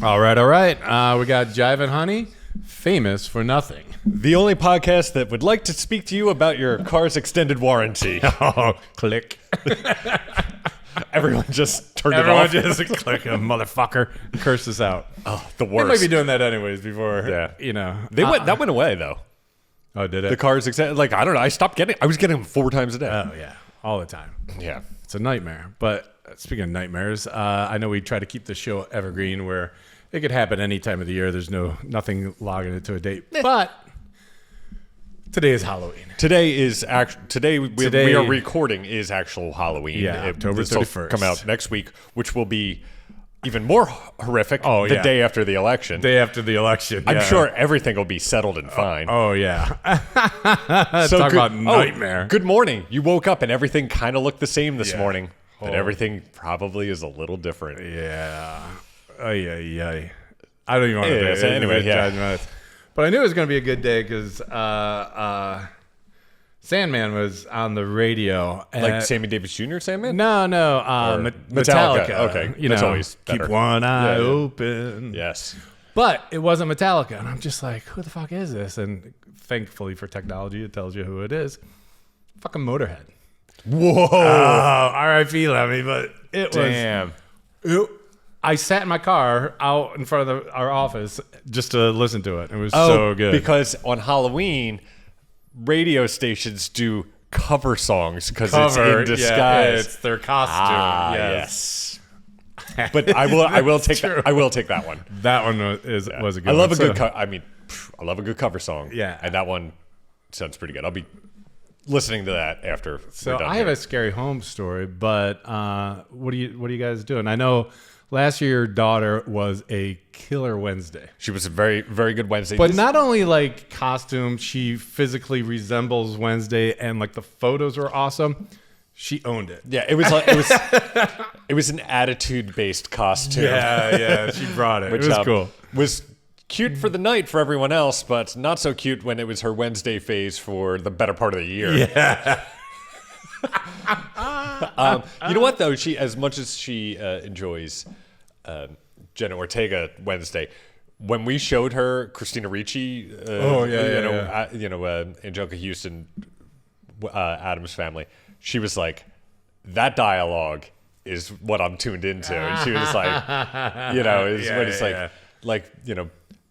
All right. We got Jive and Honey, famous for nothing. The only podcast that would like to speak to you about your car's extended warranty. Oh, click. Everyone just turned it Everyone off. just click a motherfucker. Curse us out. Oh, the They worst. might be doing that anyways before, Yeah. That went away, though. Oh, did it? The car's extended. Like, I don't know. I was getting them 4 times a day. Oh, yeah. All the time. Yeah. It's a nightmare. But speaking of nightmares, I know we try to keep the show evergreen where it could happen any time of the year. There's nothing logging it to a date. But today is Halloween. Today we are recording is actual Halloween. Yeah, October This will 31st. come out next week, which will be even more horrific the day after the election. Day after the election. I'm yeah. sure everything will be settled and fine. Oh, yeah. So Talk about nightmare. Good morning. You woke up and everything kind of looked the same this morning, but Oh. everything probably is a little different. Yeah. Ay. I don't even want to So anyway, But I knew it was going to be a good day because Sandman was on the radio. Like Sammy Davis Jr. Sandman? No. Metallica. Okay. That's always better. Keep one eye Yeah. open. Yes. But it wasn't Metallica. And I'm just like, who the fuck is this? And thankfully for technology, it tells you who it is. Fucking Motorhead. Whoa. Oh, R.I.P. Lemmy. But it Damn. was... I sat in my car out in front of our office just to listen to it. It was so good. Because on Halloween, radio stations do cover songs because it's in disguise. Yeah, it's their costume. Yes. But I will take that. I will take that one. That one was a good I love one. a good. I love a good cover song. Yeah. And that one sounds pretty good. I'll be listening to that after. So we're done I have a scary home story, but what are you guys doing? I know last year your daughter was a killer Wednesday. She was a very, very good Wednesday. But not only like costume, she physically resembles Wednesday, and like the photos were awesome. She owned it. Yeah, it was it was an attitude-based costume. Yeah, she brought it. Which, it was cool. Was cute for the night for everyone else, but not so cute when it was her Wednesday phase for the better part of the year. Yeah. You know what though? She, as much as she enjoys Jenna Ortega Wednesday, when we showed her Christina Ricci, Angelica Houston, Adam's Family, she was like, "That dialogue is what I'm tuned into," and she was like,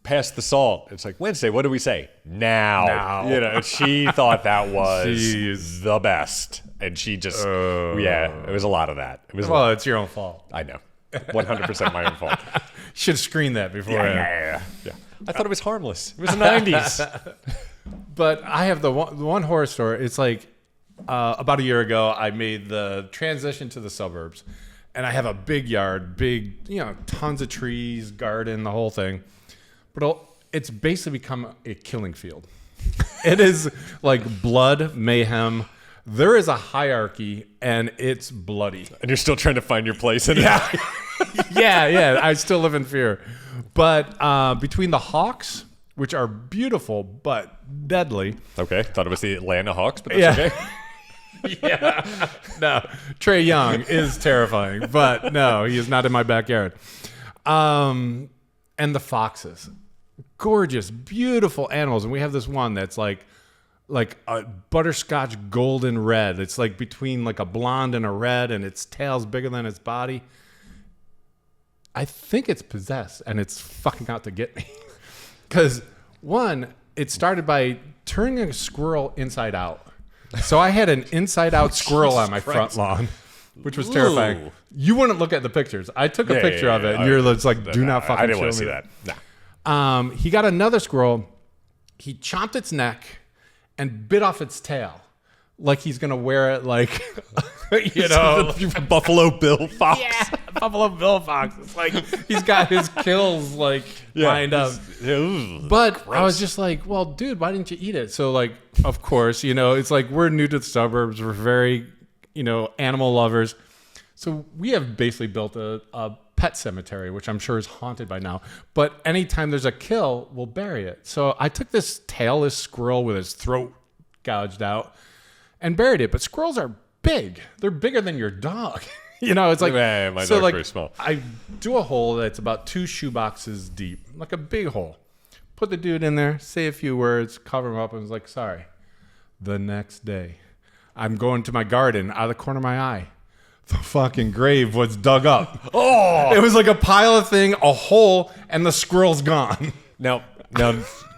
"Pass the salt." It's like, "Wednesday, what do we say? Now." And she thought that was the best. And she just, it was a lot of that. It was Well, it's your own fault. I know. 100% my own fault. Should have screened that before. Yeah. I thought it was harmless. It was the 90s. But I have the one horror story. It's like about a year ago, I made the transition to the suburbs. And I have a big yard, tons of trees, garden, the whole thing. But it's basically become a killing field. It is like blood, mayhem. There is a hierarchy, and it's bloody. And you're still trying to find your place in it. Yeah. I still live in fear. But between the hawks, which are beautiful but deadly. Okay. Thought it was the Atlanta Hawks, but that's okay. Yeah. No. Trey Young is terrifying, but no, he is not in my backyard. And the foxes. Gorgeous, beautiful animals. And we have this one that's like a butterscotch golden red. It's like between like a blonde and a red, and its tail's bigger than its body. I think it's possessed, and it's fucking out to get me. Because one, it started by turning a squirrel inside out. So I had an inside out squirrel on my front lawn, which was terrifying. Ooh. You wouldn't look at the pictures. I took a picture of it, and you're just like, do not fucking I didn't show want to me see that. Nah. He got another squirrel. He chomped its neck and bit off its tail. Like he's going to wear it like, Buffalo Bill Fox. Yeah, Buffalo Bill Fox. It's like he's got his kills like lined up. But I was just like, well, dude, why didn't you eat it? So like, of course, it's like we're new to the suburbs. We're very, animal lovers. So we have basically built a pet cemetery, which I'm sure is haunted by now. But anytime there's a kill, we'll bury it. So I took this tailless squirrel with his throat gouged out and buried it. But squirrels are big. They're bigger than your dog. It's like Man, my so dog's like very small. I do a hole that's about 2 shoeboxes deep, like a big hole. Put the dude in there, say a few words, cover him up, and was like, sorry. The next day, I'm going to my garden out of the corner of my eye. The fucking grave was dug up. Oh, It was like a pile of thing, a hole, and the squirrel's gone. now,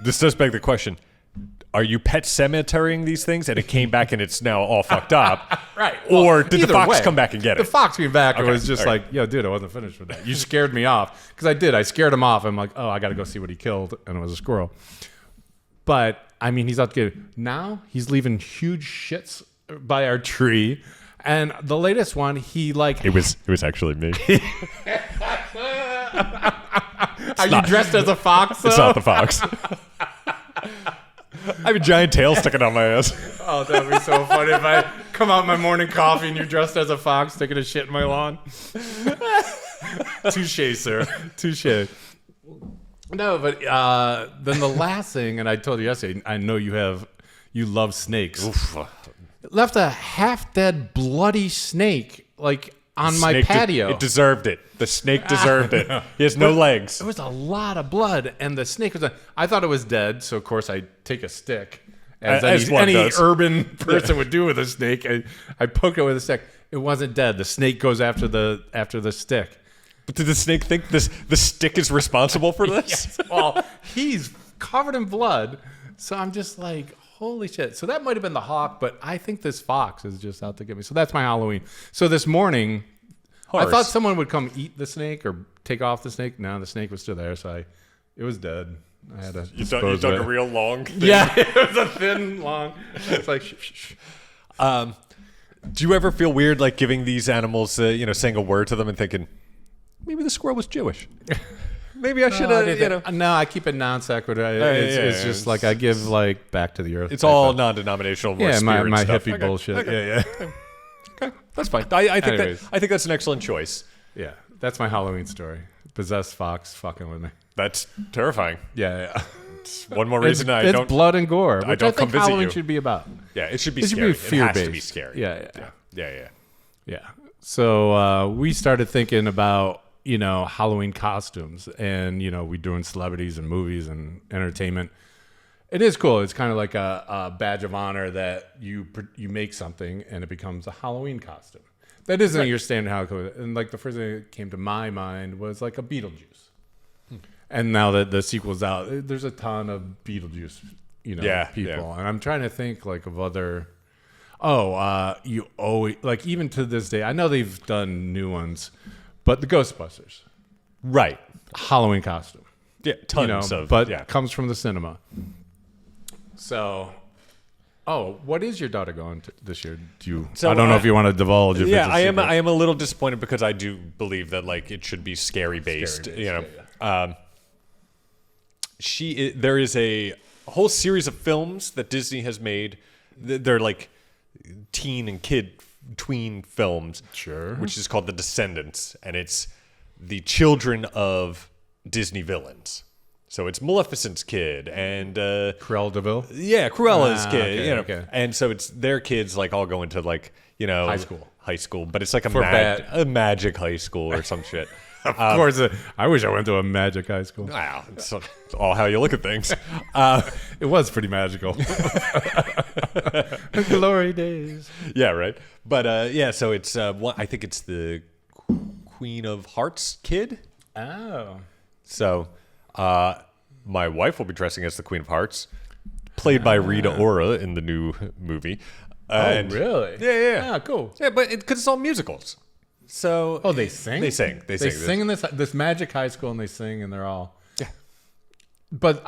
this does beg the question: are you pet cemeterying these things, and it came back and it's now all fucked up? Right. Or did the either fox way, come back and get it? The fox came back and Okay, was just okay. like, yo, dude, I wasn't finished with that. You scared me off. Because I did. I scared him off. I'm like, oh, I got to go see what he killed. And it was a squirrel. But, I mean, he's out to get it. Now he's leaving huge shits by our tree. And the latest one, he like... It was actually me. Are you dressed as a fox, though? It's not the fox. I have a giant tail sticking out my ass. Oh, that would be so funny if I come out my morning coffee and you're dressed as a fox taking a shit in my lawn. Touche, sir. Touche. No, but then the last thing, and I told you yesterday, I know you love snakes. Oof. Left a half-dead, bloody snake, like, on my patio. It deserved it. The snake deserved it. He has no legs. There was a lot of blood, and the snake was... I thought it was dead, so of course I take a stick, as one any does. urban person would do with a snake. I poke it with a stick. It wasn't dead. The snake goes after the stick. But did the snake think the stick is responsible for this? Yes. Well, he's covered in blood, so I'm just like, holy shit. So that might have been the hawk, but I think this fox is just out to get me. So that's my Halloween. So this morning... Horse. I thought someone would come eat the snake or take off the snake. No, the snake was still there, so it was dead. I had to You dispose dug of a it. real long thing. Yeah, it was a thin, long. It's like, shh. Do you ever feel weird like giving these animals, saying a word to them and thinking, maybe the squirrel was Jewish? Maybe I should have, No, I keep it non sequitur. It's just like I give like back to the earth. It's all non-denominational. More yeah, my spirit stuff. hippie Okay. bullshit. Okay. Yeah. Okay, that's fine. I think Anyways. I think that's an excellent choice. Yeah, that's my Halloween story. Possessed fox fucking with me. That's terrifying. Yeah. One more reason I it's don't. blood and gore, which I, don't come think visit Halloween you. should be about. Yeah, it should be It should scary. be It has fear-based. to be scary. Yeah. Yeah. So we started thinking about, Halloween costumes, and, we doing celebrities and movies and entertainment. It is cool. It's kind of like a badge of honor that you make something and it becomes a Halloween costume. That isn't your standard Halloween. And like the first thing that came to my mind was like a Beetlejuice. And now that the sequel's out, there's a ton of Beetlejuice, people. Yeah. And I'm trying to think like of other... you always... Like even to this day, I know they've done new ones, but the Ghostbusters. Right. Halloween costume. Yeah. Tons of. But yeah. comes from the cinema. So... what is your daughter going to this year? I don't know if you want to divulge. If Yeah, it's a I am. secret. I am a little disappointed because I do believe that like it should be scary based. There is a whole series of films that Disney has made. They're like teen and tween films. Sure. Which is called The Descendants, and it's the children of Disney villains. So it's Maleficent's kid and Cruella de Vil? yeah, Cruella's kid, okay. and so it's their kids like all going to like high school, but it's like a magic high school or some shit. Of course, I wish I went to a magic high school. Wow, it's all how you look at things. It was pretty magical. Glory days. Yeah, right. But so it's I think it's the Queen of Hearts kid. Oh. So my wife will be dressing as the Queen of Hearts, played by Rita Ora in the new movie. Really? Yeah. Ah, cool. Yeah, but because it's all musicals. So they sing? They sing. They sing in this magic high school, and they sing, and they're all... Yeah. But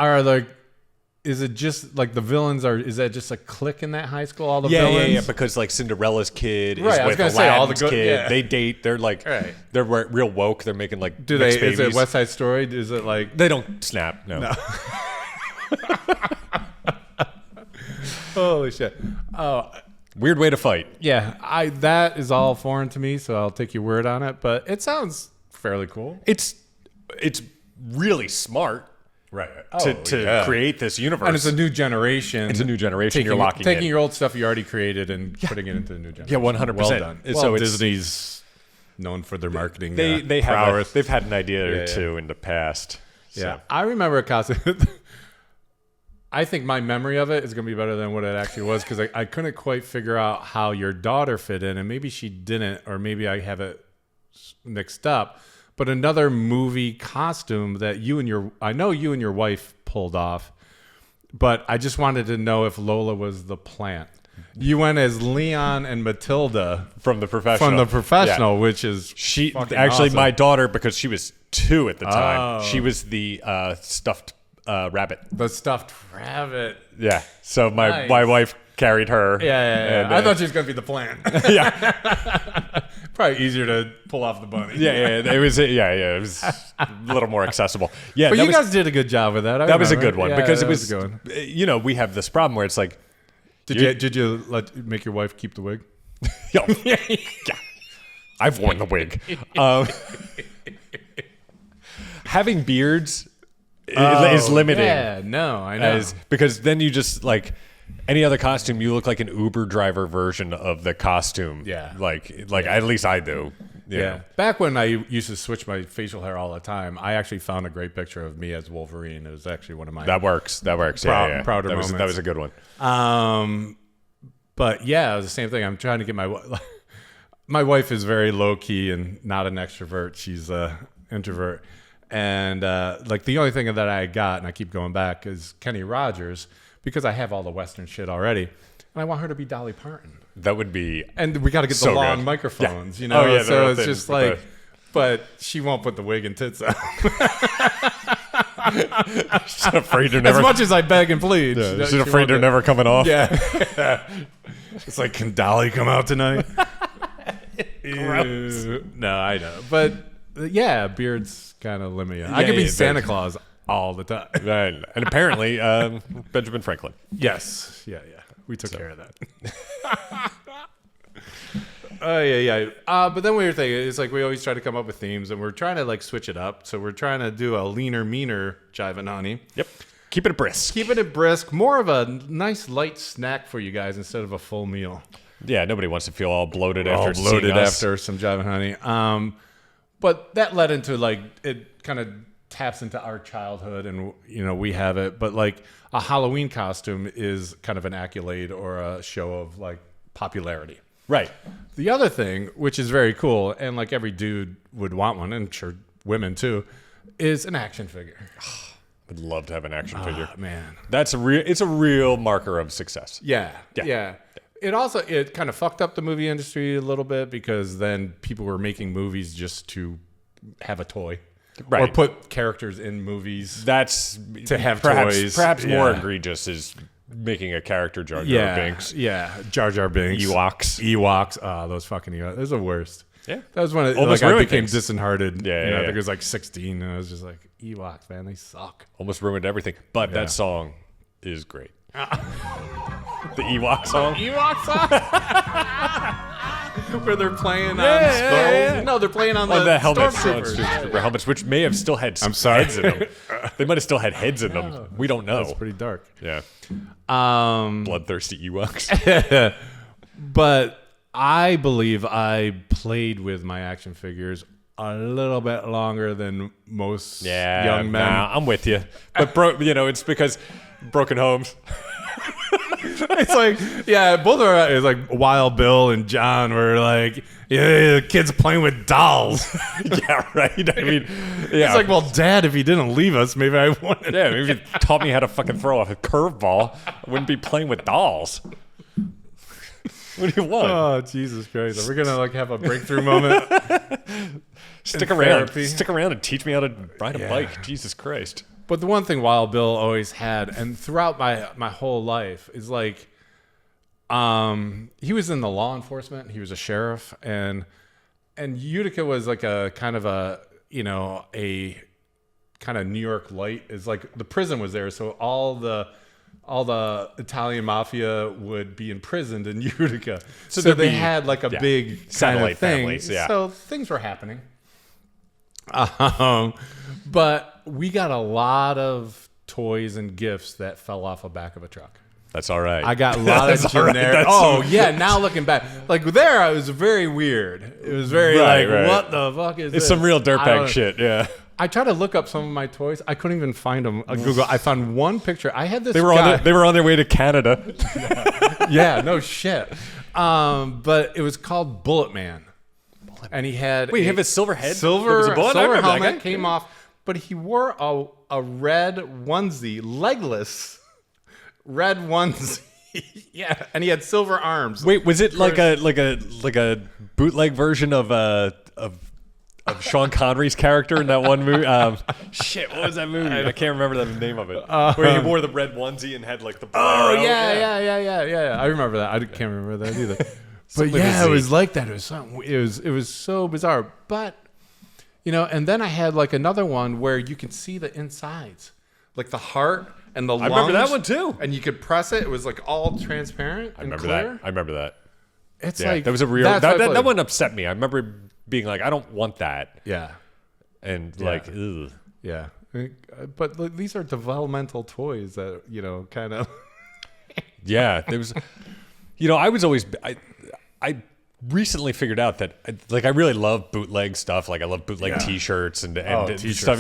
is it just like the villains is that just a clique in that high school, all the Yeah, villains? because like Cinderella's kid Right, is I was with gonna say, all the Aladdin's good- kid. yeah. They date. They're like, Right. they're real woke. They're making like Do mixed they? Is it babies. West Side Story? Is it like... They don't snap. No. Holy shit. Oh, Weird way to fight. yeah. That is all foreign to me, so I'll take your word on it. But it sounds fairly cool. It's really smart Right. to create this universe. And it's a new generation. It's a new generation. You're locking taking in. your old stuff you already created and putting it into the new generation. Yeah, 100%. Well done. So Well, it's- Disney's known for their marketing. They've had an idea or two in the past. So. Yeah, I remember a costume. I think my memory of it is going to be better than what it actually was because I couldn't quite figure out how your daughter fit in, and maybe she didn't, or maybe I have it mixed up. But another movie costume that I know you and your wife pulled off, but I just wanted to know if Lola was the plant. You went as Leon and Matilda from the professional, which is actually awesome. My daughter, because she was 2 at the time. She was the stuffed rabbit. The stuffed rabbit. Yeah. So my wife carried her. Yeah. And, I thought she was gonna be the plant. Yeah. Probably easier to pull off the bunny. Yeah. It was. It was a little more accessible. Yeah. But you guys did a good job with that. That was a good one because it was. A good one. You know, we have this problem where it's like. Did you make your wife keep the wig? Yeah. I've worn the wig. Having beards is limiting. Yeah, no, I know. Because then you just like any other costume, you look like an Uber driver version of the costume. Yeah. Like at least I do. You know. Back when I used to switch my facial hair all the time, I actually found a great picture of me as Wolverine. It was actually one of my That works. prouder moments. That was a good one. But yeah, it was the same thing. I'm trying to get my wife is very low key and not an extrovert. She's a introvert. And like the only thing that I got, and I keep going back, is Kenny Rogers because I have all the Western shit already, and I want her to be Dolly Parton. That would be, and we got to get the long microphones, you know. Oh, yeah, so it's just like, but she won't put the wig and tits on. She's afraid they're never. As much as I beg and plead, she's afraid they're never coming off. Yeah. It's like, can Dolly come out tonight? Gross. No, I know, but yeah, beards kind of limit you. I could be Santa Claus all the time. Right. And apparently, Benjamin Franklin. Yes. Yeah. We took care of that. But then we were thinking, it's like we always try to come up with themes, and we're trying to like switch it up. So we're trying to do a leaner, meaner Jive and Honey. Yep. Keep it brisk. Keeping it brisk. More of a nice light snack for you guys instead of a full meal. Yeah, nobody wants to feel all bloated after some Jive and Honey. But that led into like it kind of taps into our childhood, and you know we have it. But like a Halloween costume is kind of an accolade or a show of like popularity. Right. The other thing, which is very cool, and like every dude would want one, and sure women too, is an action figure. Would love to have an action figure. Man, it's a real marker of success. Yeah. It kind of fucked up the movie industry a little bit because then people were making movies just to have a toy. Right. Or put characters in movies. That's to have toys. Perhaps more egregious is making a character Jar Jar Binks. Yeah, Jar Jar Binks. Ewoks. Oh, those fucking Ewoks. Those are the worst. Yeah. That was when I became disheartened. Yeah, I think it was like 16, and I was just like, Ewoks, man, they suck. Almost ruined everything. But that song is great. The Ewok song? Ewok song? Where they're playing on skulls. No, they're playing on the helmets. Helmets, which may have still had heads in them. They might have still had heads in them. We don't know. That's pretty dark. Yeah. Bloodthirsty Ewoks. But I believe I played with my action figures a little bit longer than most young men. I'm with you. But it's because broken homes. It's like, both of our, it's like Wild Bill and John were like, the kids playing with dolls. Yeah, right. I mean, it's like, well, Dad, if he didn't leave us, maybe I wouldn't. Yeah, maybe if he taught me how to fucking throw a curveball, I wouldn't be playing with dolls. What do you want? Oh, Jesus Christ. Are we going to like have a breakthrough moment? Stick around and teach me how to ride a bike. Jesus Christ. But the one thing Wild Bill always had, and throughout my whole life, is like, he was in the law enforcement. He was a sheriff, and Utica was like a kind of a kind of New York light. Is like the prison was there, so all the Italian mafia would be imprisoned in Utica. So they had like a big satellite kind of thing. Families, yeah. So things were happening. But we got a lot of toys and gifts that fell off the back of a truck. That's all right. I got a lot of generic. Now looking back, like there, it was very weird. It was very what the fuck is this? It's some real dirtbag shit. Yeah. I tried to look up some of my toys. I couldn't even find them on Google. I found one picture. I had this. They were on their way to Canada. Yeah, no shit. But it was called Bullet Man, and he had he have a silver head, silver helmet came off, but he wore a red onesie, legless red onesie. Yeah, and he had silver arms. Wait, was it like a bootleg version of Sean Connery's character in that one movie? Shit, what was that movie? I can't remember the name of it. Where he wore the red onesie and had like the bolero. Yeah. I remember that. I can't remember that either. But yeah, it was like that. It was something. It was so bizarre. But and then I had like another one where you can see the insides, like the heart and the lungs. I remember that one too. And you could press it. It was like all transparent and clear. I remember that. It's like that was a real. That one upset me. I remember being like, I don't want that. Yeah. And like, ugh. Yeah. But these are developmental toys that, kind of. Yeah. There was, I was always, I recently figured out that I really love bootleg stuff. Like I love bootleg t-shirts and t-shirts stuff,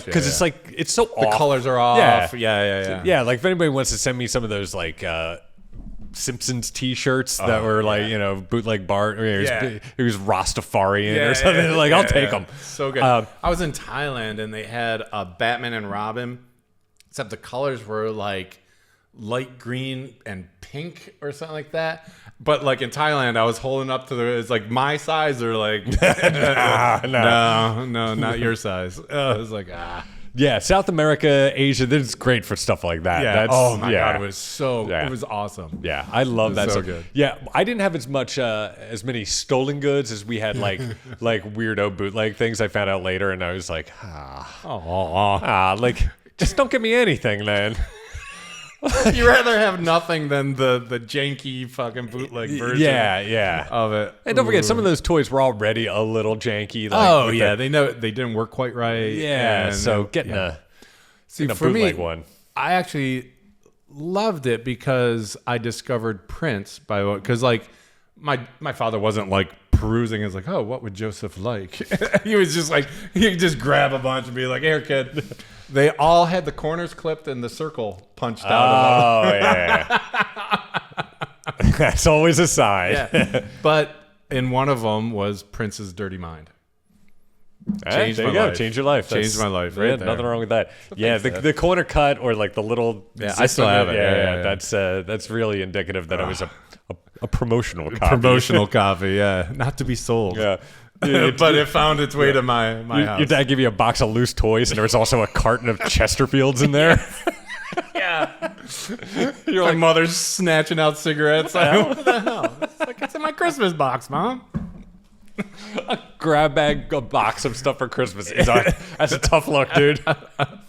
because it's like, it's so off. The colors are off. Yeah. Yeah. Like if anybody wants to send me some of those like, Simpsons t-shirts that were like bootleg Bart. It was Rastafarian or something. I'll take them. So good. I was in Thailand and they had a Batman and Robin, except the colors were like light green and pink or something like that. But like in Thailand, I was holding up to it's like my size or like no, not your size. It was like Yeah, South America, Asia, this is great for stuff like that. Yeah. God, it was it was awesome. Yeah, I love that. So good. Yeah, I didn't have as many stolen goods as we had like weirdo bootleg things. I found out later, and I was like, just don't give me anything, man. You'd rather have nothing than the janky fucking bootleg version of it. And don't forget, some of those toys were already a little janky. They know they didn't work quite right. Yeah, so getting a bootleg one. I actually loved it because I discovered prints because like my father wasn't like perusing as like, oh, what would Joseph like? He was just like, he could just grab a bunch and be like, here, kid. They all had the corners clipped and the circle punched out of them. Yeah. That's always a sign. Yeah. But in one of them was Prince's Dirty Mind. Changed my life. Change your life. Changed my life. Right, nothing wrong with that. The corner cut or like the little. Yeah, I still have it. Yeah. That's really indicative that it was a promotional copy. Promotional copy. Yeah, not to be sold. Yeah. But it found its way to my house. Your dad gave you a box of loose toys, and there was also a carton of Chesterfields in there. Yeah. Your mother's snatching out cigarettes. What the hell? It's in my Christmas box, Mom. A grab bag, a box of stuff for Christmas. That's a tough look, dude.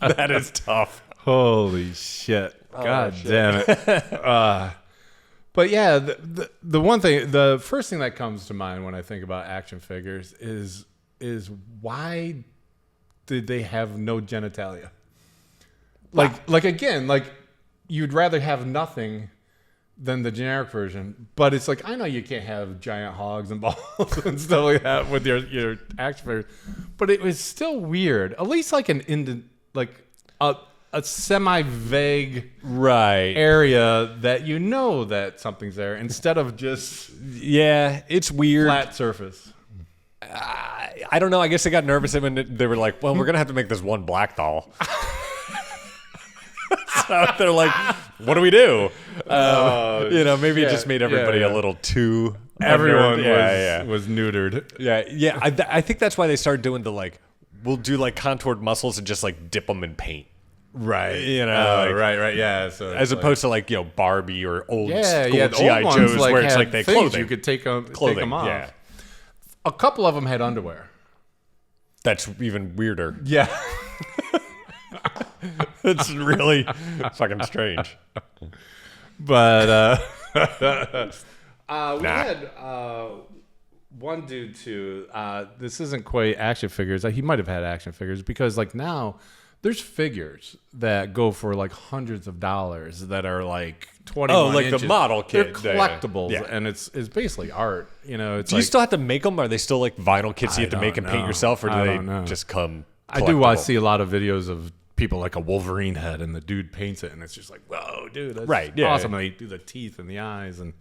That is tough. Holy shit. God damn it. But yeah, the one thing, the first thing that comes to mind when I think about action figures is why did they have no genitalia? Like again, like you'd rather have nothing than the generic version, but it's like, I know you can't have giant hogs and balls and stuff like that with your action figures, but it was still weird. At least like a semi-vague area that that something's there instead of just it's weird flat surface. I don't know. I guess they got nervous when they were like, well, we're gonna have to make this one black doll. So they're like, what do we do? Maybe it just made everybody a little too. Everyone was neutered. Yeah. I think that's why they started doing we'll do like contoured muscles and just like dip them in paint. Right. Right. Yeah. So as opposed to Barbie or old school the G.I. old Joes ones, where it's like they clothing. You could take them off. Yeah. A couple of them had underwear. That's even weirder. Yeah. It's really fucking strange. But we had one dude too. This isn't quite action figures. He might have had action figures because now There's figures that go for like hundreds of dollars that are like 21 like inches. the model kit. They're collectibles, and it's basically art. You know, it's Do you still have to make them? Are they still like vinyl kits you have to make and paint yourself, or do they just come collectible? I see a lot of videos of people like a Wolverine head, and the dude paints it, and it's just like, whoa, dude, that's awesome. And they do the teeth and the eyes and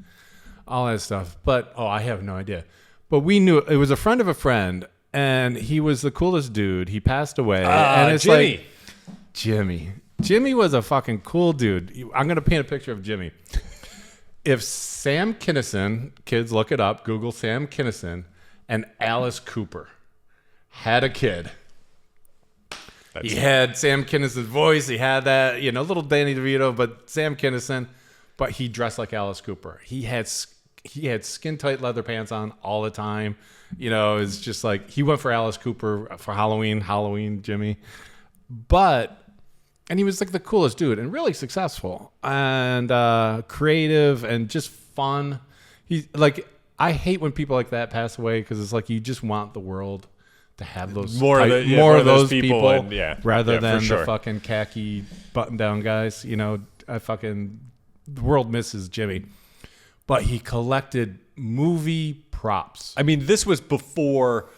all that stuff. But I have no idea. But we knew it was a friend of a friend, and he was the coolest dude. He passed away, and it's Jimmy. like Jimmy was a fucking cool dude. I'm gonna paint a picture of Jimmy. If Sam Kinison, kids look it up, Google Sam Kinison, and Alice Cooper had a kid. He had Sam Kinison's voice. He had that, little Danny DeVito, but Sam Kinison. But he dressed like Alice Cooper. He had skin tight leather pants on all the time. It's just like he went for Alice Cooper for Halloween Jimmy. And he was like the coolest dude and really successful and creative and just fun. He's like, I hate when people like that pass away because it's like you just want the world to have those more of those people and, rather than the fucking khaki button-down guys. The world misses Jimmy. But he collected movie props. I mean, this was before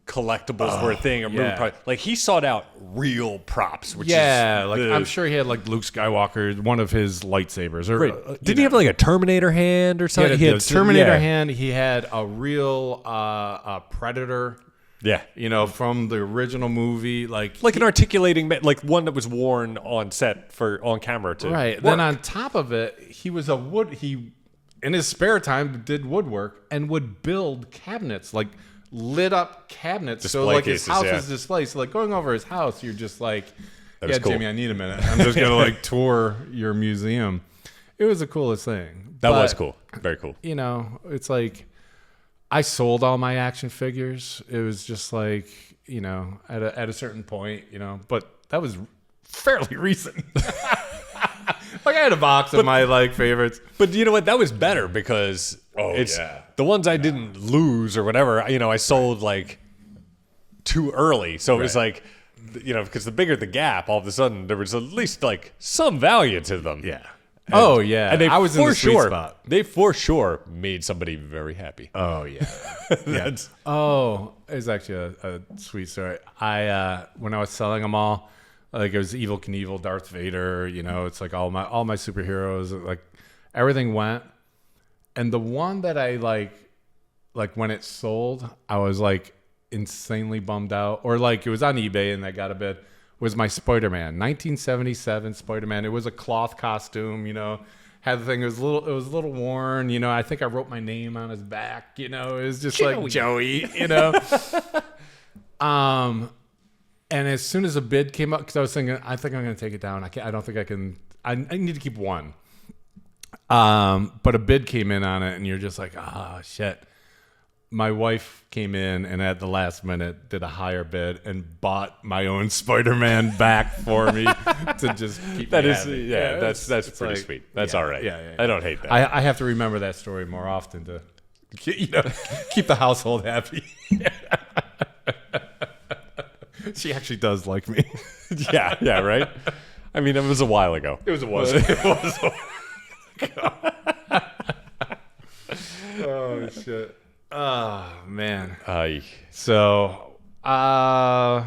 collectibles were a thing. Or movie props. Like, he sought out real props. Which I'm sure he had like Luke Skywalker, one of his lightsabers. Or didn't he have like a Terminator hand or something? He had a Terminator hand. He had a real Predator. Yeah, from the original movie, like an articulating, like one that was worn on set on camera too. Right. Then on top of it, he was he in his spare time did woodwork and would build cabinets, like lit up cabinets. Display so like cases, his house was displayed. So like going over his house, you're just like, cool. Jimmy, I need a minute. I'm just gonna like tour your museum. It was the coolest thing. That was cool. Very cool. It's like. I sold all my action figures. It was just like, at a certain point, but that was fairly recent. Like I had a box of my like favorites. But you know what? That was better because the ones I didn't lose or whatever, I sold like too early. So it was like, because the bigger the gap, all of a sudden there was at least like some value to them. Yeah. And, and I was in the sweet spot. They for sure made somebody very happy. Oh yeah, it's actually a sweet story. I when I was selling them all, like it was Evel Knievel, Darth Vader. It's like all my superheroes. Like everything went, and the one that I like when it sold, I was like insanely bummed out, or like it was on eBay and I got a bid. Was my Spider-Man 1977 Spider-Man. It was a cloth costume, had the thing. It was a little worn, I think I wrote my name on his back, it was just Joey. Like Joey, and as soon as a bid came up, because I was thinking, I think I'm going to take it down. I don't think I can. I need to keep one. But a bid came in on it, and you're just like, shit. My wife came in and at the last minute did a higher bid and bought my own Spider-Man back for me to just keep me happy. That's pretty sweet. That's all right. Yeah. I don't hate that. I have to remember that story more often to keep the household happy. She actually does like me. yeah, right? I mean, it was a while ago. It was a while ago. Oh, shit. Oh man. So the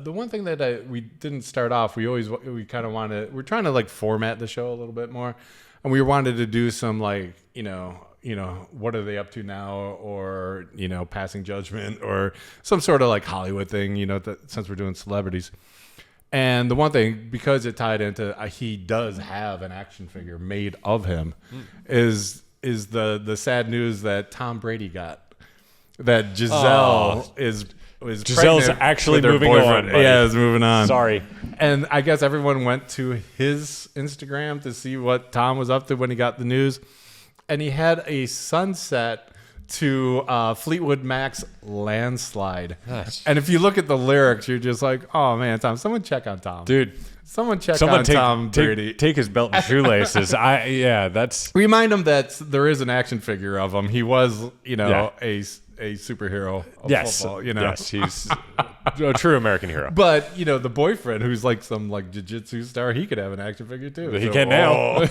one thing that we didn't start off, we kind of wanted, we're trying to like format the show a little bit more, and we wanted to do some like what are they up to now, or passing judgment, or some sort of like Hollywood thing, since we're doing celebrities. And the one thing, because it tied into, he does have an action figure made of him, is the sad news that Tom Brady got, that Giselle is Giselle's actually moving on. Buddy. Yeah, is moving on. Sorry. And I guess everyone went to his Instagram to see what Tom was up to when he got the news, and he had a sunset to Fleetwood Mac's Landslide. Gosh. And if you look at the lyrics, you're just like, oh man, Tom, someone check on Tom. Dude. Someone on Tom Brady. Take his belt and shoelaces. That's... Remind him that there is an action figure of him. He was, a superhero of Yes, football, you know. yes, he's a true American hero. But the boyfriend, who's like some like jiu-jitsu star, he could have an action figure too. He can now.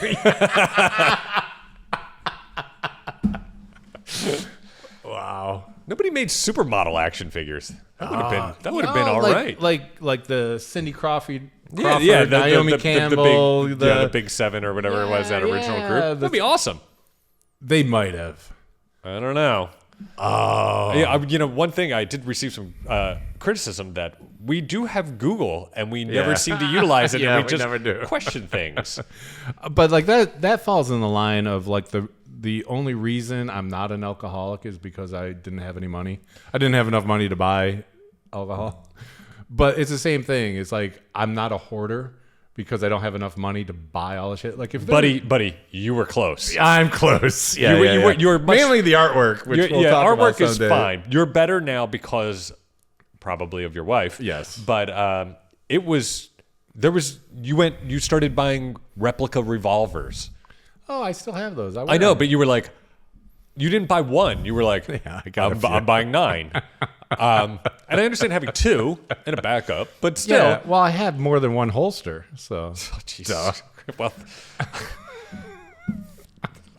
Wow. Nobody made supermodel action figures. That would have been all right. Like the Cindy Crawford, Naomi Campbell, the big seven or whatever it was, that original group. That'd be awesome. They might have. I don't know. Oh, Yeah, one thing I did receive some criticism that we do have Google and we never seem to utilize it. Yeah, and we just never do. question things. But like that falls in the line of like the only reason I'm not an alcoholic is because I didn't have any money. I didn't have enough money to buy alcohol. But it's the same thing. It's like I'm not a hoarder because I don't have enough money to buy all the shit. Like if buddy, you were close. I'm close. Yeah, you were much, mainly the artwork. Which we'll talk artwork about is someday. fine. You're better now because probably of your wife. Yes, but you started buying replica revolvers. Oh, I still have those. I know, but you were like, you didn't buy one. You were like, I got a few. I'm buying 9. And I understand having 2 and a backup, but still. Yeah, well, I had more than one holster, so. Oh, Jesus. Well,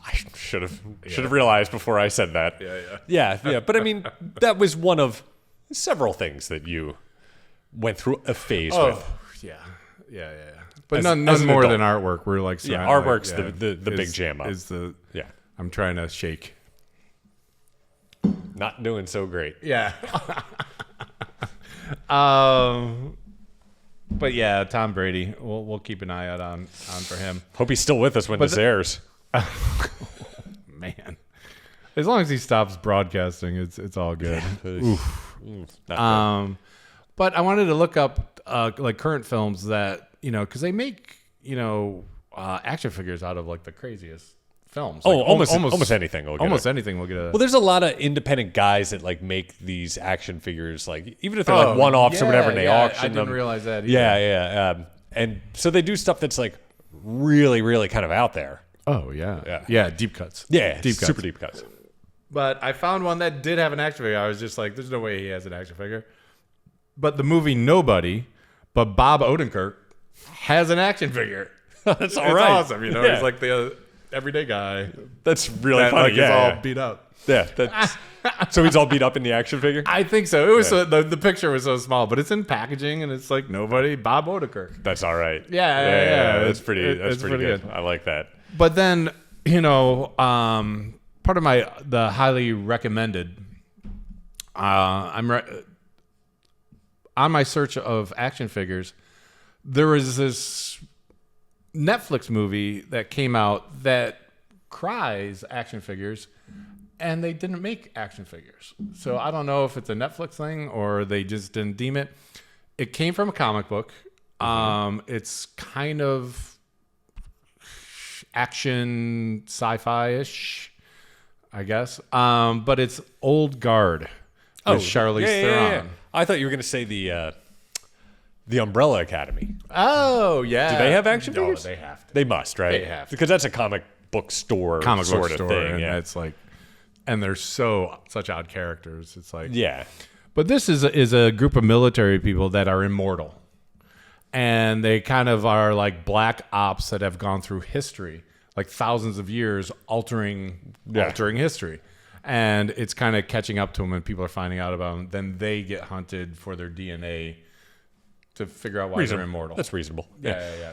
I should have realized before I said that. Yeah. But I mean, that was one of several things that you went through a phase with. Yeah. But As none an more adult. than artwork. We're like, Artwork's the big jam up. Yeah. I'm trying to shake. Not doing so great. Yeah. But yeah, Tom Brady. We'll keep an eye out on for him. Hope he's still with us when this airs. Man, as long as he stops broadcasting, it's all good. Oof. But I wanted to look up like current films that because they make action figures out of like the craziest films. Like, almost anything. Anything will get a. Well, there's a lot of independent guys that like make these action figures, like even if they're like one-offs or whatever, and they auction them. I didn't realize that either. Yeah. And so they do stuff that's like really, really kind of out there. Oh yeah, deep cuts. Yeah, deep cuts. Super deep cuts. But I found one that did have an action figure. I was just like, there's no way he has an action figure. But the movie Nobody, but Bob Odenkirk has an action figure. That's all it's right. Awesome, He's like the everyday guy. That's really that, funny. Like, he's all beat up. Yeah. So he's all beat up in the action figure? I think so. It was the picture was so small, but it's in packaging and it's like Nobody, Bob Odenkirk. That's all right. Yeah. That's pretty good. I like that. But then, part of the highly recommended, on my search of action figures, there was this Netflix movie that came out that cries action figures, and they didn't make action figures. So I don't know if it's a Netflix thing or they just didn't deem it. It came from a comic book. It's kind of action sci-fi-ish, I guess. But it's Old Guard with Charlize Theron. Yeah. I thought you were going to say the Umbrella Academy. Oh, yeah. Do they have action figures? They have to. They must, right? They have to. Because that's a comic book store sort of thing. And it's like, and they're such odd characters. It's like, yeah. But this is a group of military people that are immortal, and they kind of are like black ops that have gone through history, like thousands of years, altering history. And it's kind of catching up to them, and people are finding out about them. Then they get hunted for their DNA to figure out why they're immortal. That's reasonable. Yeah.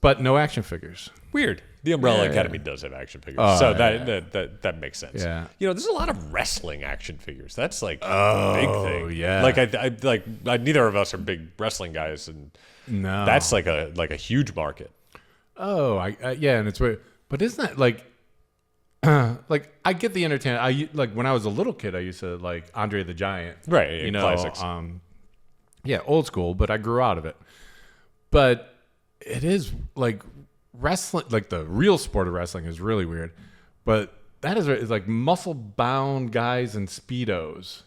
But no action figures. Weird. The Umbrella Academy does have action figures, so that makes sense. Yeah. There's a lot of wrestling action figures. That's like a big thing. Yeah. Like neither of us are big wrestling guys, and no, that's like a huge market. Oh, and it's weird. But isn't that like? Like I get the entertainment. Like when I was a little kid, I used to like Andre the Giant. Right. Classics. Old school, but I grew out of it. But it is like wrestling, like the real sport of wrestling is really weird. But that is like muscle bound guys in Speedos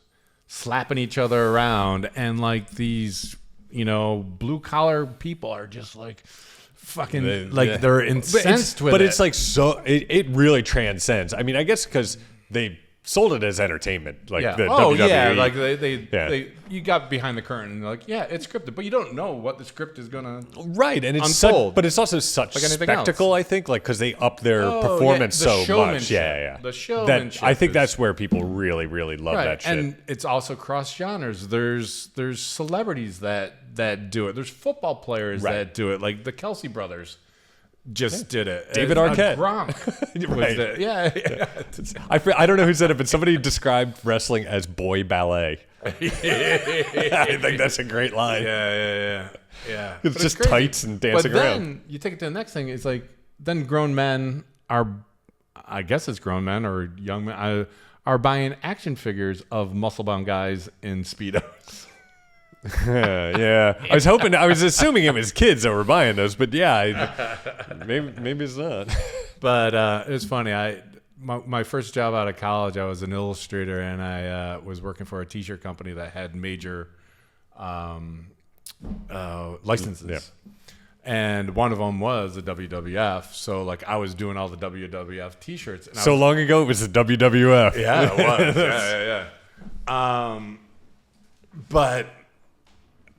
slapping each other around, and like these, blue collar people are just like fucking they're incensed with it. But it's like it really transcends. I mean, I guess because they sold it as entertainment, like Yeah. the Oh WWE. yeah, like they you got behind the curtain and they're like, yeah, it's scripted, but you don't know what the script is gonna Right, and it's unfold. but it's also such Like anything spectacle. I think, like because they up their Oh, performance yeah, the so much. showmanship. Yeah. The showmanship That I think is- that's where people really, really love right. that shit. And it's also cross genres. There's celebrities that do it. There's football players Right. that do it. Like the Kelsey brothers just did it. David Arquette. Gronk was Right. it. Yeah. I don't know who said it, but somebody described wrestling as boy ballet. I think that's a great line. Yeah. It's But just crazy. tights and dancing but then around. you take it to the next thing. It's like then grown men are, I guess it's grown men or young men are buying action figures of muscle-bound guys in Speedos. Yeah. I was assuming it was kids that were buying those, but maybe it's not. But it was funny. My first job out of college, I was an illustrator, and I was working for a T-shirt company that had major licenses. Yeah. And one of them was the WWF. So like I was doing all the WWF T-shirts. And So long ago, it was the WWF. yeah, it was. Yeah. But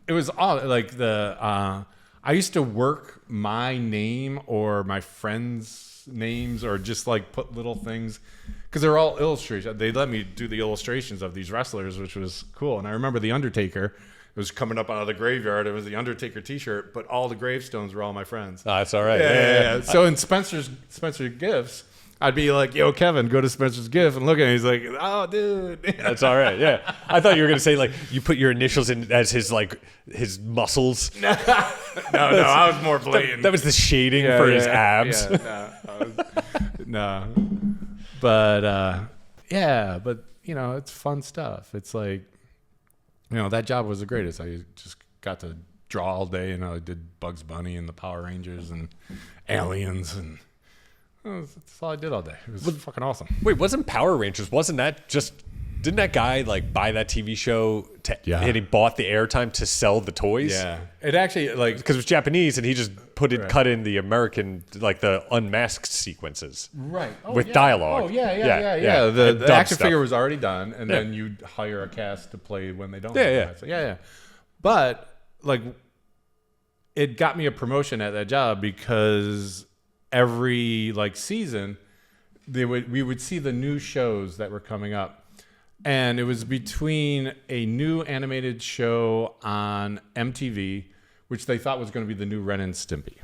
it was all like I used to work my name or my friends' names or just like put little things because they're all illustrations. They let me do the illustrations of these wrestlers, which was cool. And I remember the Undertaker. It was coming up out of the graveyard. It was the Undertaker T-shirt, but all the gravestones were all my friends. Oh, that's all right. Yeah. So in Spencer's Gifts, I'd be like, "Yo, Kevin, go to Spencer's Gift," and look at him. He's like, "Oh, dude." That's all right. Yeah. I thought you were going to say, like, you put your initials in as his muscles. No, I was more blatant. That was the shading for his abs. No. But but you know, it's fun stuff. It's like, you know, that job was the greatest. I just got to draw all day, and I did Bugs Bunny and the Power Rangers and Aliens, and that's all I did all day. It was fucking awesome. Wait, wasn't Power Rangers? Wasn't that just? Didn't that guy like buy that TV show? And he bought the airtime to sell the toys. Yeah, it actually like because it was Japanese, and he just cut in the American, like the unmasked sequences, right with dialogue. Oh yeah. The action figure was already done, and then you hire a cast to play when they don't. Yeah. But like, it got me a promotion at that job because every like season, we would see the new shows that were coming up. And it was between a new animated show on MTV, which they thought was going to be the new Ren and Stimpy.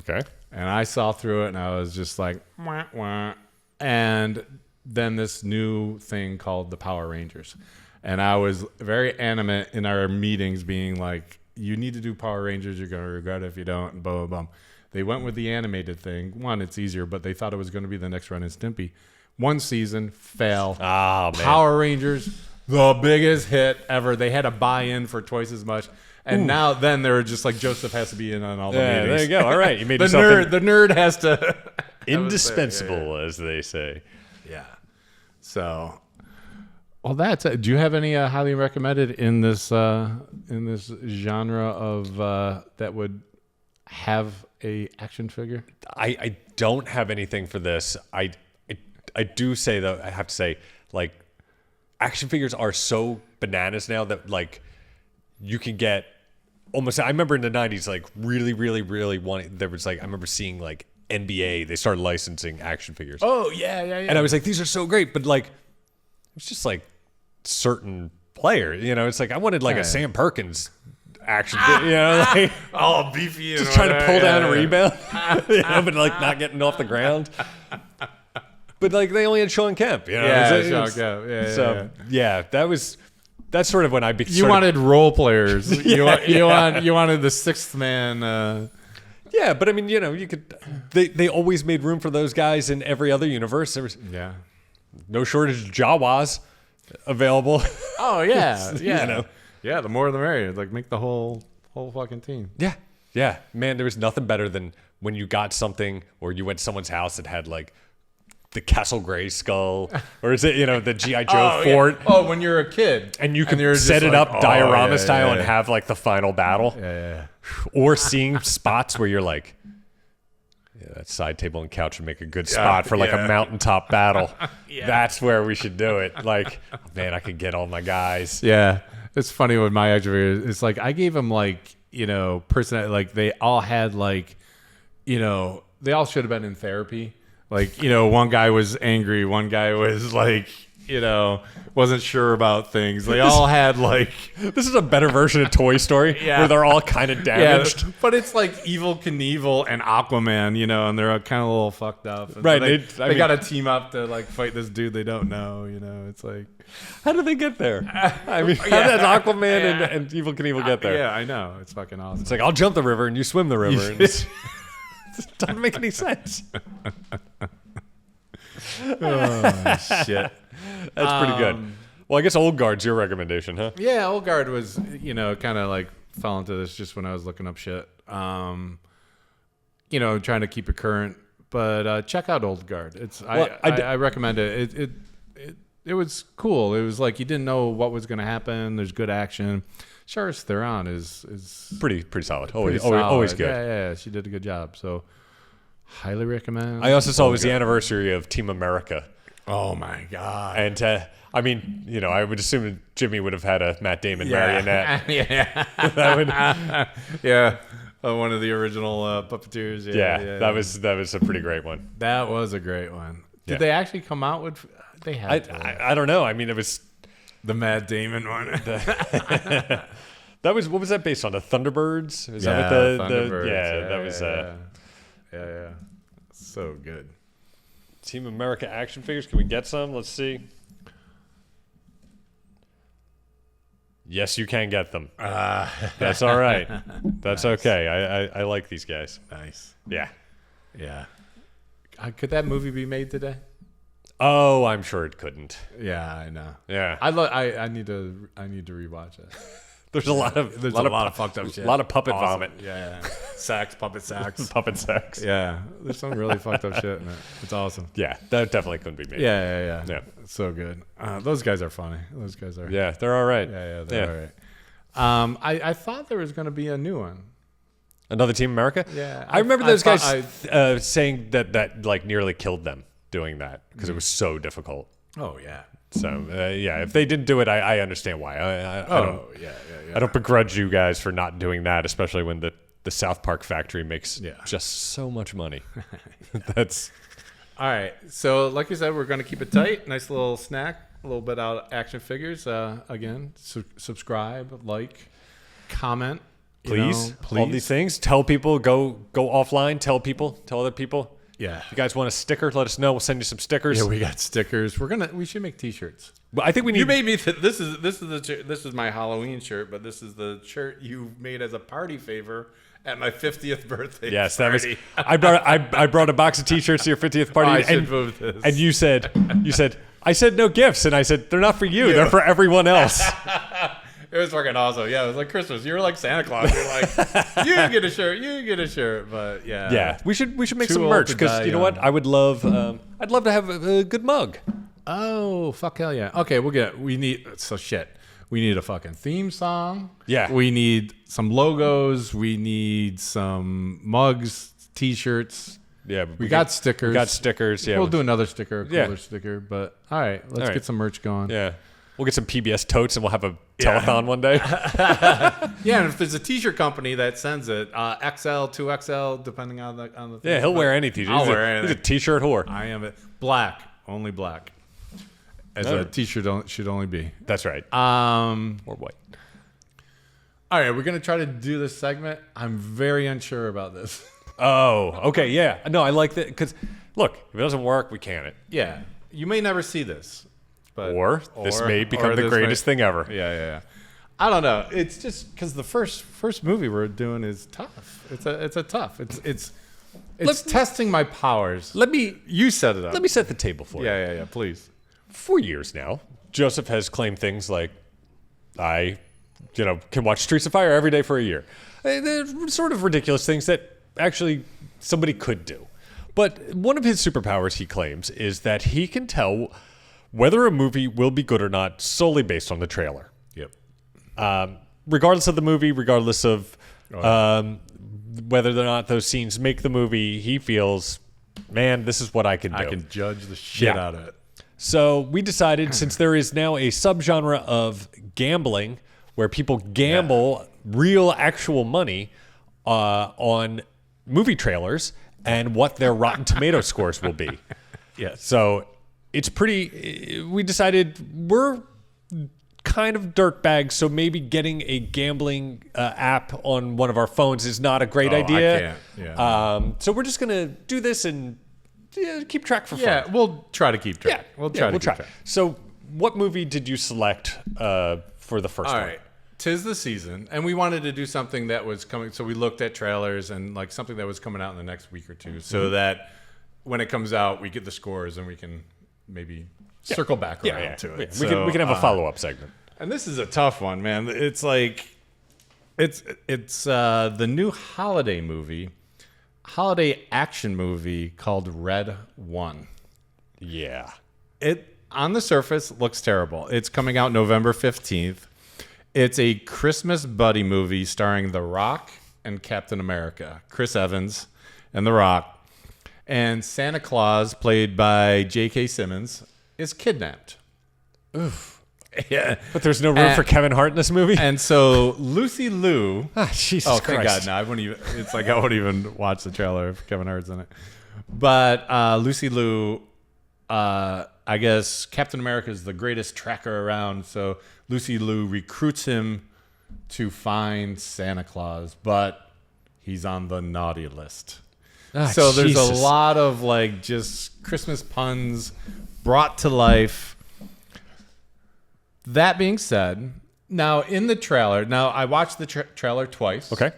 Okay. And I saw through it, and I was just like, wah, wah. And then this new thing called the Power Rangers. And I was very animate in our meetings being like, you need to do Power Rangers. You're going to regret it if you don't. And blah, blah, blah. They went with the animated thing. One, it's easier, but they thought it was going to be the next Ren and Stimpy. One season, fail. Oh, man. Power Rangers, the biggest hit ever. They had to buy in for twice as much. And now then they were just like, Joseph has to be in on all the meetings. There you go. All right. You made the nerd has to. indispensable, as they say. Yeah. So, well, that's it. Do you have any highly recommended in this genre of that would have a action figure? I don't have anything for this. I do say, though, I have to say, like, action figures are so bananas now that, like, you can get almost, I remember in the 90s, like, really, really, really wanting, there was, like, I remember seeing, like, NBA, they started licensing action figures. Oh, yeah. And I was like, these are so great, but, like, it's just, like, certain players, you know? It's like, I wanted, like, a Sam Perkins action figure, you know? Like, all beefy and just trying to pull down a rebound, you know, but, like, not getting off the ground. But like they only had Sean Kemp, you know. Sean Kemp. That's sort of when I became. You wanted role players. You wanted the sixth man. Yeah, but I mean, you know, you could. They always made room for those guys in every other universe. There was no shortage of Jawas available. Oh yeah. You know. Yeah, the more the merrier. Like make the whole fucking team. Yeah, man. There was nothing better than when you got something or you went to someone's house that had like the Castle Gray skull, or is it, you know, the G.I. Joe fort? Yeah. Oh, when you're a kid. And you can set it up diorama style and have like the final battle. Yeah. Or seeing spots where you're like, that side table and couch would make a good spot for like a mountaintop battle. That's where we should do it. Like, man, I could get all my guys. Yeah. It's funny with my action figures. It's like I gave them like, personality. Like they all had like, they all should have been in therapy. Like, one guy was angry. One guy was like, wasn't sure about things. They all had like... This is a better version of Toy Story where they're all kind of damaged. Yeah, but it's like Evel Knievel and Aquaman, and they're kind of a little fucked up. And right. So they got to team up to like fight this dude they don't know, It's like... How did they get there? I mean, how did Aquaman and Evel Knievel get there? Yeah, I know. It's fucking awesome. It's like, I'll jump the river and you swim the river. And it doesn't make any sense. Oh, shit. That's pretty good. Well, I guess Old Guard's your recommendation, huh? Yeah, Old Guard was, kind of like fell into this just when I was looking up shit. Trying to keep it current. But check out Old Guard. I recommend it. It was cool. It was like you didn't know what was going to happen. There's good action. Charlize Theron is pretty solid. Always good. Yeah, she did a good job. So highly recommend. I also saw it was the anniversary of Team America. Oh my god! And I mean, I would assume that Jimmy would have had a Matt Damon marionette. Yeah, one of the original puppeteers. Yeah, that was a pretty great one. That was a great one. Did they actually come out with? They had. I don't know. I mean, it was the Matt Damon one. That was, what was that based on? The Thunderbirds? Is that what Thunderbirds? That was. Yeah. So good. Team America action figures. Can we get some? Let's see. Yes, you can get them. That's all right. That's nice. Okay. I like these guys. Nice. Yeah. Could that movie be made today? Oh, I'm sure it couldn't. Yeah, I know. Yeah. I need to rewatch it. There's a lot of fucked up shit. A lot of puppet vomit. Yeah. Puppet sacks. Puppet sacks. Yeah. There's some really fucked up shit in it. It's awesome. Yeah, that definitely couldn't be made. Yeah. It's so good. Those guys are funny. Those guys are. Yeah, they're all right. Yeah, they're all right. I thought there was going to be a new one. Another Team America? Yeah. I remember those guys saying that like nearly killed them doing that because it was so difficult. Oh, yeah. So, if they didn't do it, I understand why. I don't begrudge you guys for not doing that, especially when the South Park factory makes just so much money. That's all right. So, like we said, we're going to keep it tight. Nice little snack, a little bit out of action figures. Again, subscribe, like, comment. Please. All these things. Tell people. Go offline. Tell other people. Yeah. If you guys want a sticker, let us know. We'll send you some stickers. Yeah, we got stickers. We should make T-shirts. But I think we need. You made me. This is my Halloween shirt, but this is the shirt you made as a party favor at my 50th birthday. Yes, party. that was. I brought a box of T-shirts to your 50th party, I should move this. And you said, I said no gifts, and I said they're not for you. They're for everyone else. It was fucking awesome. Yeah, it was like Christmas. You were like Santa Claus. You're like, you get a shirt. But yeah. Yeah, we should make some merch because you know what? I would love. I'd love to have a good mug. Oh fuck hell yeah! Okay, we need a fucking theme song. Yeah, we need some logos. We need some mugs, T-shirts. Yeah, we got stickers. Yeah, we'll do another sticker, a cooler sticker. But all right, let's get some merch going. Yeah. We'll get some PBS totes and we'll have a telethon one day. Yeah, and if there's a T-shirt company that sends it, XL, 2XL, depending on the thing. Yeah, he'll wear any T-shirt. I'll wear anything. He's a T-shirt whore. I am black, only black. As a T-shirt should only be. That's right. Or white. All right, we're gonna try to do this segment. I'm very unsure about this. Oh, okay, yeah. No, I like that because look, if it doesn't work, we can it. Yeah, you may never see this. Or this may become the greatest thing ever. Yeah. I don't know. It's just because the first movie we're doing is tough. It's a tough. It's testing my powers. You set it up. Let me set the table for you. Yeah. Please. For years now, Joseph has claimed things like, I, can watch Streets of Fire every day for a year. They're sort of ridiculous things that actually somebody could do. But one of his superpowers, he claims, is that he can tell whether a movie will be good or not solely based on the trailer. Yep. Regardless of the movie, regardless of whether or not those scenes make the movie, he feels, man, this is what I can do. I can judge the shit out of it. So we decided, since there is now a subgenre of gambling where people gamble real, actual money on movie trailers and what their Rotten Tomato scores will be. Yes. So it's pretty. We decided we're kind of dirtbags, so maybe getting a gambling app on one of our phones is not a great idea. I can't. Yeah. So we're just gonna do this and keep track for fun. Yeah, we'll try to keep track. Yeah, We'll try to keep track. So, what movie did you select for the first All one? right. 'Tis the season, and we wanted to do something that was coming. So we looked at trailers and like something that was coming out in the next week or two, so that when it comes out, we get the scores and we can maybe circle back around to it. Yeah. We can have a follow up segment. And this is a tough one, man. It's like it's the new holiday action movie called Red One. Yeah. It on the surface looks terrible. It's coming out November 15th. It's a Christmas buddy movie starring The Rock and Captain America, Chris Evans and The Rock. And Santa Claus, played by J.K. Simmons, is kidnapped. Oof. Yeah. But there's no room for Kevin Hart in this movie? And so Lucy Liu. Jesus oh, Christ. thank God. No, I wouldn't even. It's like I wouldn't even watch the trailer if Kevin Hart's in it. But Lucy Liu, I guess Captain America is the greatest tracker around. So Lucy Liu recruits him to find Santa Claus, but he's on the naughty list. So there's a lot of like just Christmas puns brought to life. That being said, now in the trailer, I watched the trailer twice. Okay.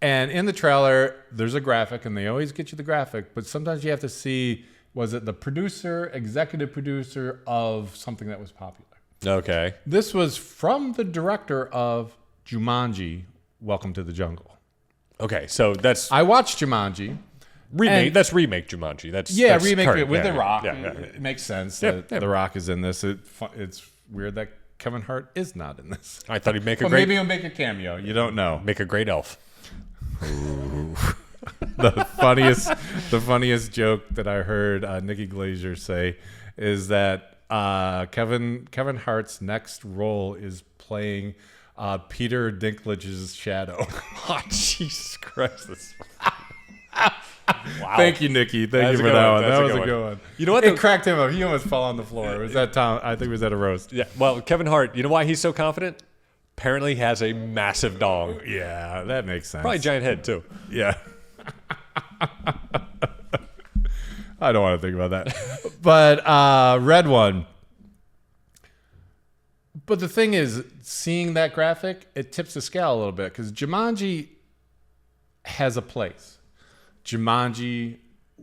And in the trailer, there's a graphic, and they always get you the graphic, but sometimes you have to see, was it the executive producer of something that was popular? Okay. This was from the director of Jumanji, Welcome to the Jungle. Okay, so that's I watched Jumanji. remake. That's remake Jumanji. That's remake current. it with The Rock. Yeah. It makes sense that The Rock is in this. It's weird that Kevin Hart is not in this. I thought he'd make a Well, great maybe he'll make a cameo. You don't know. make a great elf. The funniest joke that I heard Nikki Glazer say is that Kevin Hart's next role is playing Peter Dinklage's shadow. Oh, Jesus Christ! Wow. Thank you, Nikki. Thank you for that one. That was a good one. You know what? It cracked him up. He almost fell on the floor. Was that Tom? I think it was at a roast. Yeah. Well, Kevin Hart. You know why he's so confident? Apparently, he has a massive dong. Yeah, that makes sense. Probably a giant head too. Yeah. I don't want to think about that. But Red One. But the thing is, seeing that graphic, it tips the scale a little bit because Jumanji has a place. Jumanji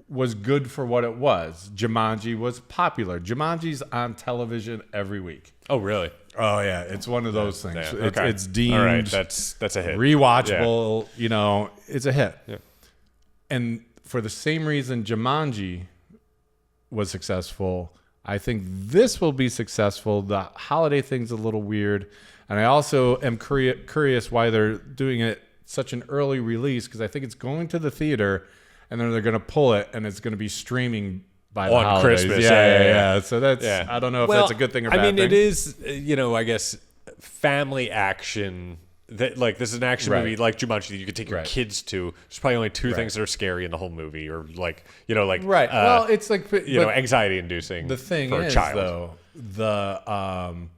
was good for what it was. Jumanji was popular. Jumanji's on television every week. Oh, really? Oh yeah, it's one of those things. Yeah, okay. It's deemed all right. That's a hit. Rewatchable. Yeah. You know, it's a hit. Yeah. And for the same reason Jumanji was successful, I think this will be successful. The holiday thing's a little weird, and I also am curious why they're doing it such an early release because I think it's going to the theater, and then they're going to pull it, and it's going to be streaming by the holidays. Christmas. Yeah. So that's I don't know if that's a good thing or bad thing. it is. I guess family action. That this is an action movie like Jumanji that you could take your kids to. There's probably only two things that are scary in the whole movie, or right. Well, it's like anxiety inducing. The thing for is, a child. though, the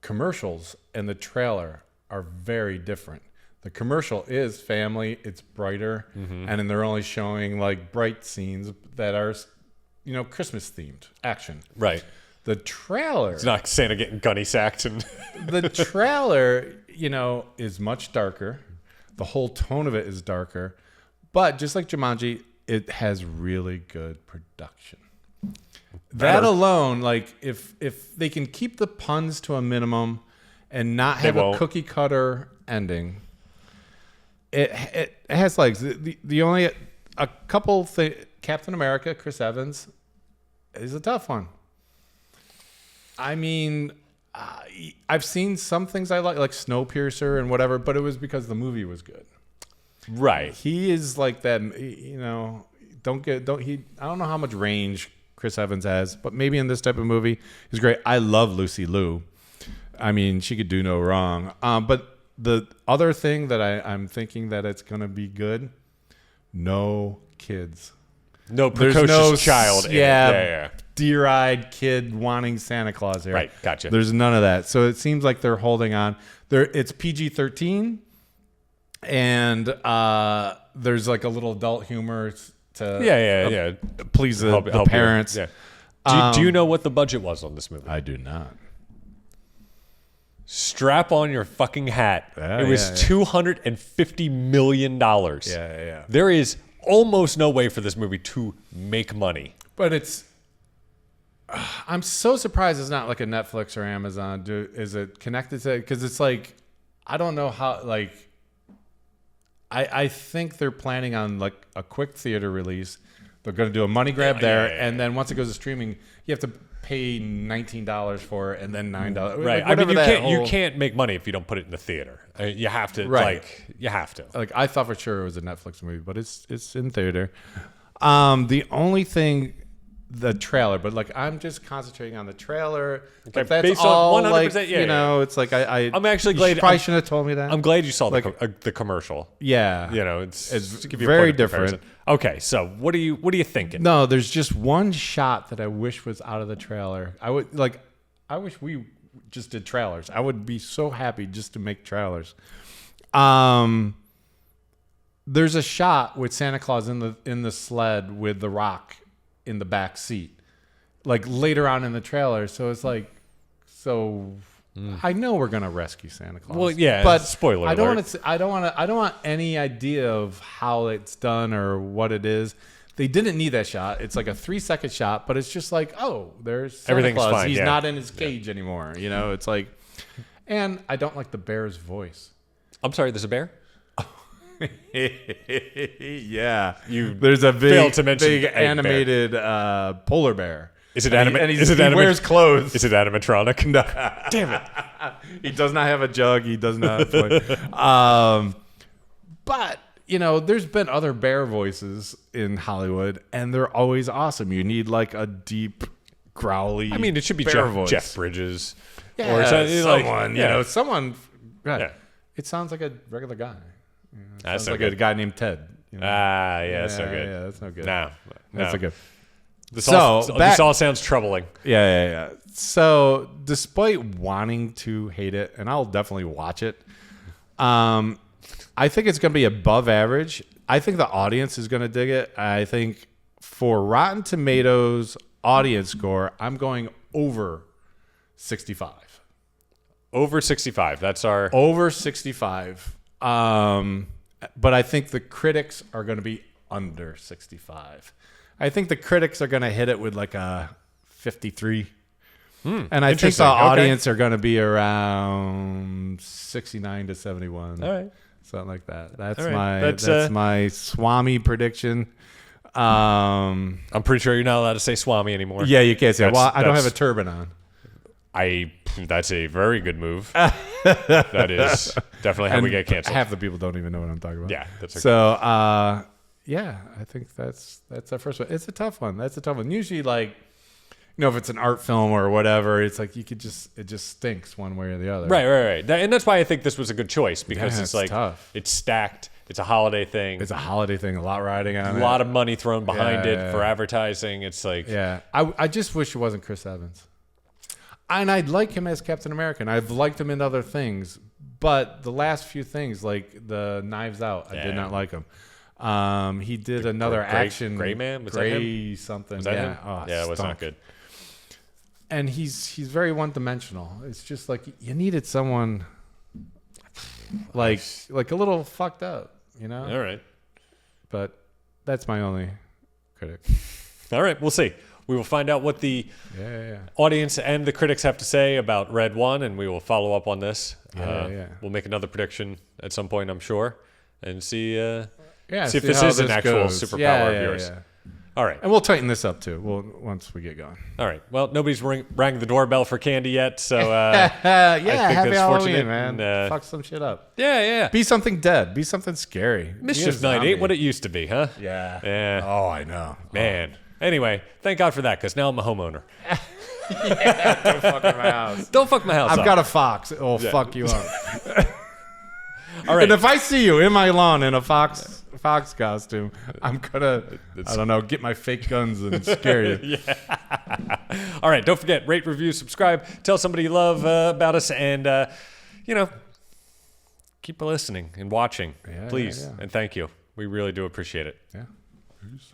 commercials and the trailer are very different. The commercial is family, it's brighter, and then they're only showing like bright scenes that are, Christmas themed action. Right. The trailer. It's not Santa getting gunny sacked and. The trailer, is much darker. The whole tone of it is darker, but just like Jumanji, it has really good production. That alone, like if they can keep the puns to a minimum and not have a cookie cutter ending, it has legs. The only a couple Captain America, Chris Evans, is a tough one. I mean, I've seen some things I like Snowpiercer and whatever, but it was because the movie was good. Right. He is like that. I don't know how much range Chris Evans has, but maybe in this type of movie, he's great. I love Lucy Liu. I mean, she could do no wrong. But the other thing that I'm thinking that it's going to be good, no kids. No precocious child. Yeah. Deer-eyed kid wanting Santa Claus here. Right, gotcha. There's none of that. So it seems like they're holding on. It's PG-13, and there's like a little adult humor to please the parents. Do you know what the budget was on this movie? I do not. Strap on your fucking hat. It was $250 million. Yeah. There is almost no way for this movie to make money. But I'm so surprised it's not like a Netflix or Amazon. Is it connected to it? Because it's like, I don't know how, like, I think they're planning on like a quick theater release. They're going to do a money grab there. And then once it goes to streaming, you have to pay $19 for it and then $9. Right. Like, I mean, you can't make money if you don't put it in the theater. You have to. Right. You have to. Like, I thought for sure it was a Netflix movie, but it's in theater. The only thing, the trailer, but like I'm just concentrating on the trailer. Okay, like that's based on all 100%, like, it's like I'm actually glad. You probably shouldn't have told me that. I'm glad you saw Like, the commercial. Yeah. It's to give you very a point of comparison. different. Okay, so what are you thinking? No, there's just one shot that I wish was out of the trailer. I wish we just did trailers. I would be so happy just to make trailers. There's a shot with Santa Claus in the sled with the Rock in the back seat, like later on in the trailer. So it's like, I know we're gonna rescue Santa Claus. Well, yeah, but spoiler I don't alert. want to. I don't want any idea of how it's done or what it is. They didn't need that shot. It's like a 3-second shot, but it's just like, oh, there's Santa Everything's Claus. fine, He's yeah. not in his cage anymore. It's like, and I don't like the bear's voice. I'm sorry, there's a bear? Yeah, there's a failed to mention big a animated polar bear. Is it animated? animated? He wears clothes. Is it animatronic? No. Damn it. He does not have a jug. He does not play. But there's been other bear voices in Hollywood, and they're always awesome. You need like a deep, growly. I mean, it should be bear voice. Jeff Bridges, Yeah, or someone. like, someone. God, Yeah. It sounds like a regular guy. That's Sounds so like good. a guy named Ted. That's no good. Yeah, that's no good. No, That's no. so good. This So, all sounds troubling. Yeah. So, despite wanting to hate it, and I'll definitely watch it, I think it's going to be above average. I think the audience is going to dig it. I think for Rotten Tomatoes audience score, I'm going over 65. Over 65. That's our. Over 65. But I think the critics are going to be under 65. I think the critics are going to hit it with like a 53. And I think the Interesting. Okay. audience are going to be around 69 to 71. All right. Something like that. That's All right. that's my Swami prediction. I'm pretty sure you're not allowed to say Swami anymore. Yeah, you can't say. Well, I don't have a that's- turban on. That's a very good move. That is definitely how we get canceled. Half the people don't even know what I'm talking about. Yeah, that's okay. So, yeah, I think that's our first one. It's a tough one. That's a tough one. Usually, like, if it's an art film or whatever, it's like it just stinks one way or the other. Right. And that's why I think this was a good choice, because Yeah, it's it's like tough. it's stacked. It's a holiday thing. It's a holiday thing. A lot riding on a it. lot of money thrown behind Yeah. it for advertising. It's like, Yeah, I just wish it wasn't Chris Evans. And I'd like him as Captain America. And I've liked him in other things, but the last few things, like the Knives Out, I did not like him. He did another action. Gray Man? Was that Gray him? something. Was that yeah. him? Oh, Yeah, it was stunk. not good. And he's very one dimensional. It's just like you needed someone like a little fucked up, All right. But that's my only critic. All right. We'll see. We will find out what the Yeah. audience and the critics have to say about Red One, and we will follow up on this. Yeah. We'll make another prediction at some point, I'm sure, and see. Yeah. See if this how is an actual goes. superpower of yours. Yeah. All right. And we'll tighten this up too. Once we get going. All right. Well, nobody's rang the doorbell for candy yet, so Yeah, I think happy that's Halloween, fortunate. man. And, Fuck some shit up. yeah. Be something dead. Be something scary. Mischief night ain't what it used to be, huh? Yeah. Yeah. Oh, I know. Man. Anyway, thank God for that, because now I'm a homeowner. Don't fuck in my house. Don't fuck my house up. I've got a fox. It will fuck you up. All right. And if I see you in my lawn in a fox costume, I'm gonna, I don't know, get my fake guns and scare you. All right. Don't forget, rate, review, subscribe. Tell somebody you love about us, and, keep listening and watching, please. Yeah. And thank you. We really do appreciate it. Yeah. Peace.